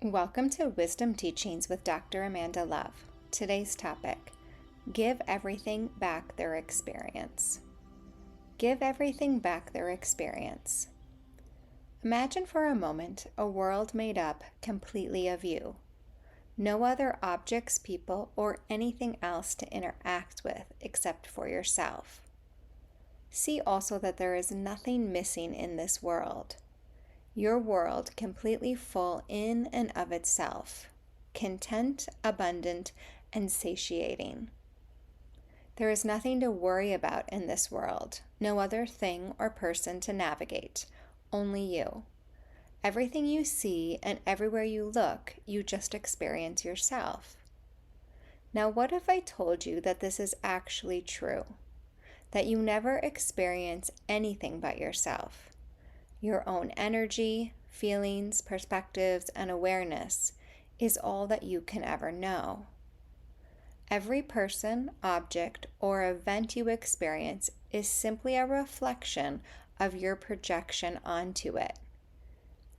Welcome to Wisdom Teachings with Dr. Amanda Love. Today's topic: give everything back their experience. Give everything back their experience. Imagine for a moment a world made up completely of you. No other objects, people, or anything else to interact with except for yourself. See also that there is nothing missing in this world. Your world completely full in and of itself, content, abundant, and satiating. There is nothing to worry about in this world, no other thing or person to navigate, only you. Everything you see and everywhere you look, you just experience yourself. Now, what if I told you that this is actually true? That you never experience anything but yourself? Your own energy, feelings, perspectives, and awareness is all that you can ever know. Every person, object, or event you experience is simply a reflection of your projection onto it.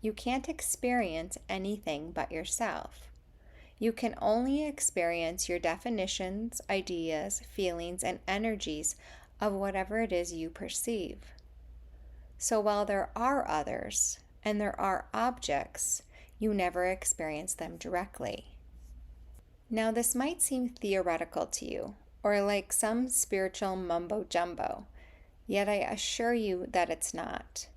You can't experience anything but yourself. You can only experience your definitions, ideas, feelings, and energies of whatever it is you perceive. So while there are others and there are objects, you never experience them directly. Now, this might seem theoretical to you or like some spiritual mumbo jumbo, yet I assure you that it's not.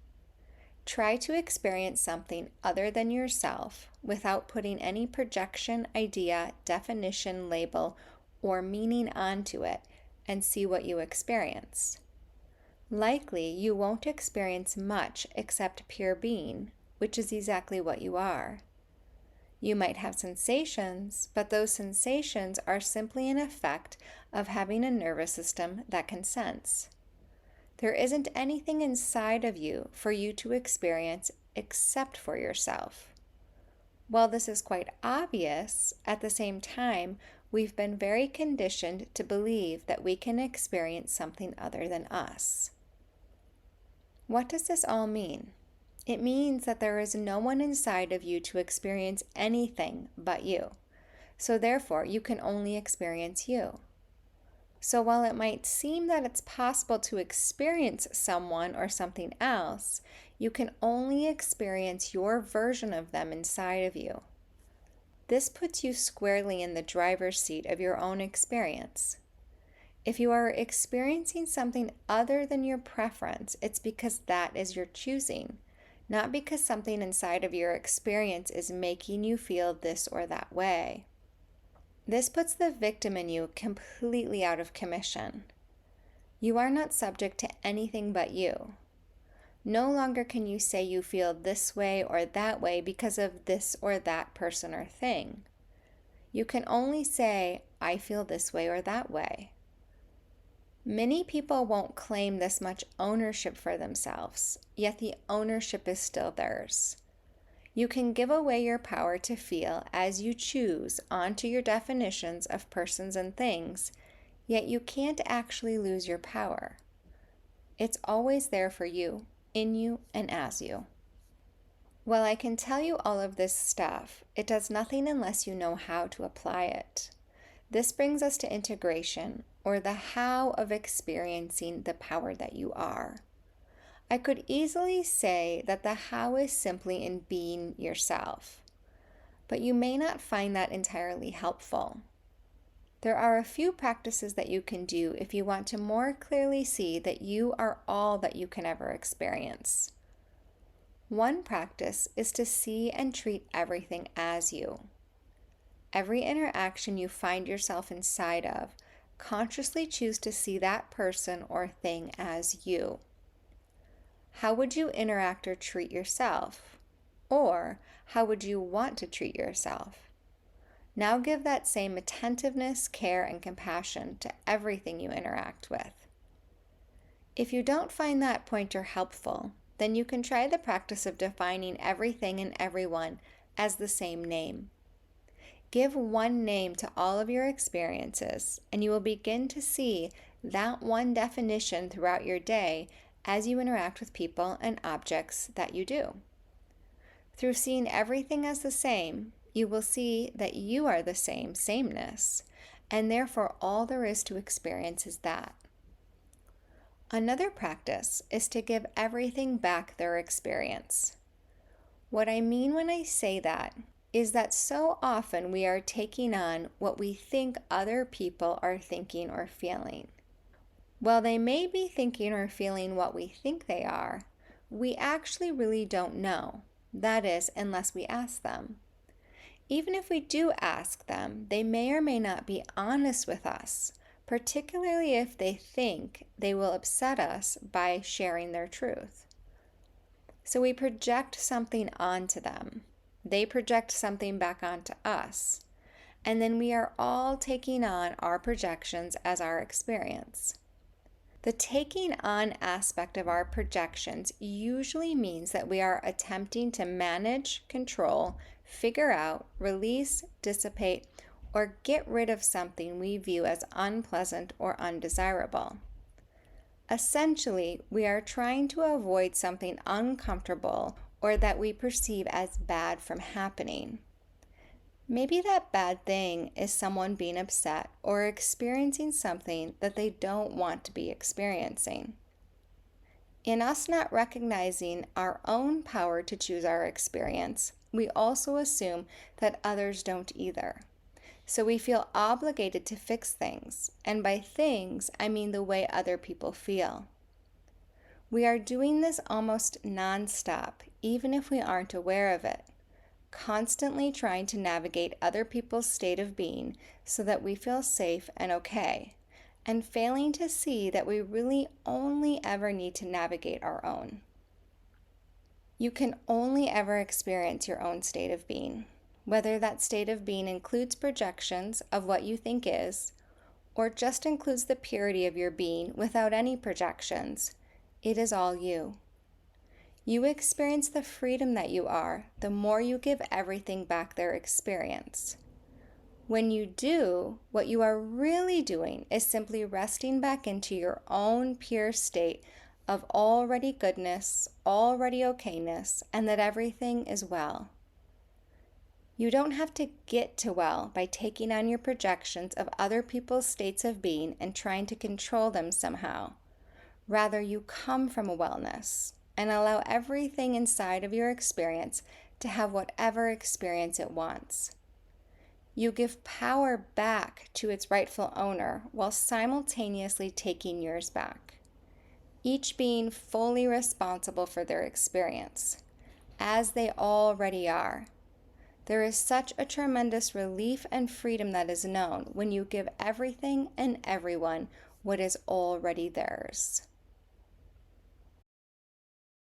Try to experience something other than yourself without putting any projection, idea, definition, label, or meaning onto it and see what you experience. Likely, you won't experience much except pure being, which is exactly what you are. You might have sensations, but those sensations are simply an effect of having a nervous system that can sense. There isn't anything inside of you for you to experience except for yourself. While this is quite obvious, at the same time, we've been very conditioned to believe that we can experience something other than us. What does this all mean? It means that there is no one inside of you to experience anything but you. So therefore, you can only experience you. So while it might seem that it's possible to experience someone or something else, you can only experience your version of them inside of you. This puts you squarely in the driver's seat of your own experience. If you are experiencing something other than your preference, it's because that is your choosing, not because something inside of your experience is making you feel this or that way. This puts the victim in you completely out of commission. You are not subject to anything but you. No longer can you say you feel this way or that way because of this or that person or thing. You can only say, I feel this way or that way. Many people won't claim this much ownership for themselves, yet the ownership is still theirs. You can give away your power to feel as you choose onto your definitions of persons and things, yet you can't actually lose your power. It's always there for you, in you, and as you. While I can tell you all of this stuff, it does nothing unless you know how to apply it. This brings us to integration, or the how of experiencing the power that you are. I could easily say that the how is simply in being yourself, but you may not find that entirely helpful. There are a few practices that you can do if you want to more clearly see that you are all that you can ever experience. One practice is to see and treat everything as you. Every interaction you find yourself inside of, consciously choose to see that person or thing as you. How would you interact or treat yourself? Or how would you want to treat yourself? Now give that same attentiveness, care, and compassion to everything you interact with. If you don't find that pointer helpful, then you can try the practice of defining everything and everyone as the same name. Give one name to all of your experiences, and you will begin to see that one definition throughout your day as you interact with people and objects that you do. Through seeing everything as the same, you will see that you are the same, sameness, and therefore all there is to experience is that. Another practice is to give everything back their experience. What I mean when I say that is that so often we are taking on what we think other people are thinking or feeling. While they may be thinking or feeling what we think they are, we actually really don't know. That is, unless we ask them. Even if we do ask them, they may or may not be honest with us, particularly if they think they will upset us by sharing their truth. So we project something onto them. They project something back onto us. And then we are all taking on our projections as our experience. The taking on aspect of our projections usually means that we are attempting to manage, control, figure out, release, dissipate, or get rid of something we view as unpleasant or undesirable. Essentially, we are trying to avoid something uncomfortable or that we perceive as bad from happening. Maybe that bad thing is someone being upset or experiencing something that they don't want to be experiencing. In us not recognizing our own power to choose our experience, we also assume that others don't either. So we feel obligated to fix things, and by things, I mean the way other people feel. We are doing this almost nonstop, even if we aren't aware of it, constantly trying to navigate other people's state of being so that we feel safe and okay, and failing to see that we really only ever need to navigate our own. You can only ever experience your own state of being, whether that state of being includes projections of what you think is, or just includes the purity of your being without any projections. It is all you. You experience the freedom that you are the more you give everything back their experience. When you do, what you are really doing is simply resting back into your own pure state of already goodness, already okayness, and that everything is well. You don't have to get to well by taking on your projections of other people's states of being and trying to control them somehow. Rather, you come from a wellness and allow everything inside of your experience to have whatever experience it wants. You give power back to its rightful owner while simultaneously taking yours back, each being fully responsible for their experience, as they already are. There is such a tremendous relief and freedom that is known when you give everything and everyone what is already theirs.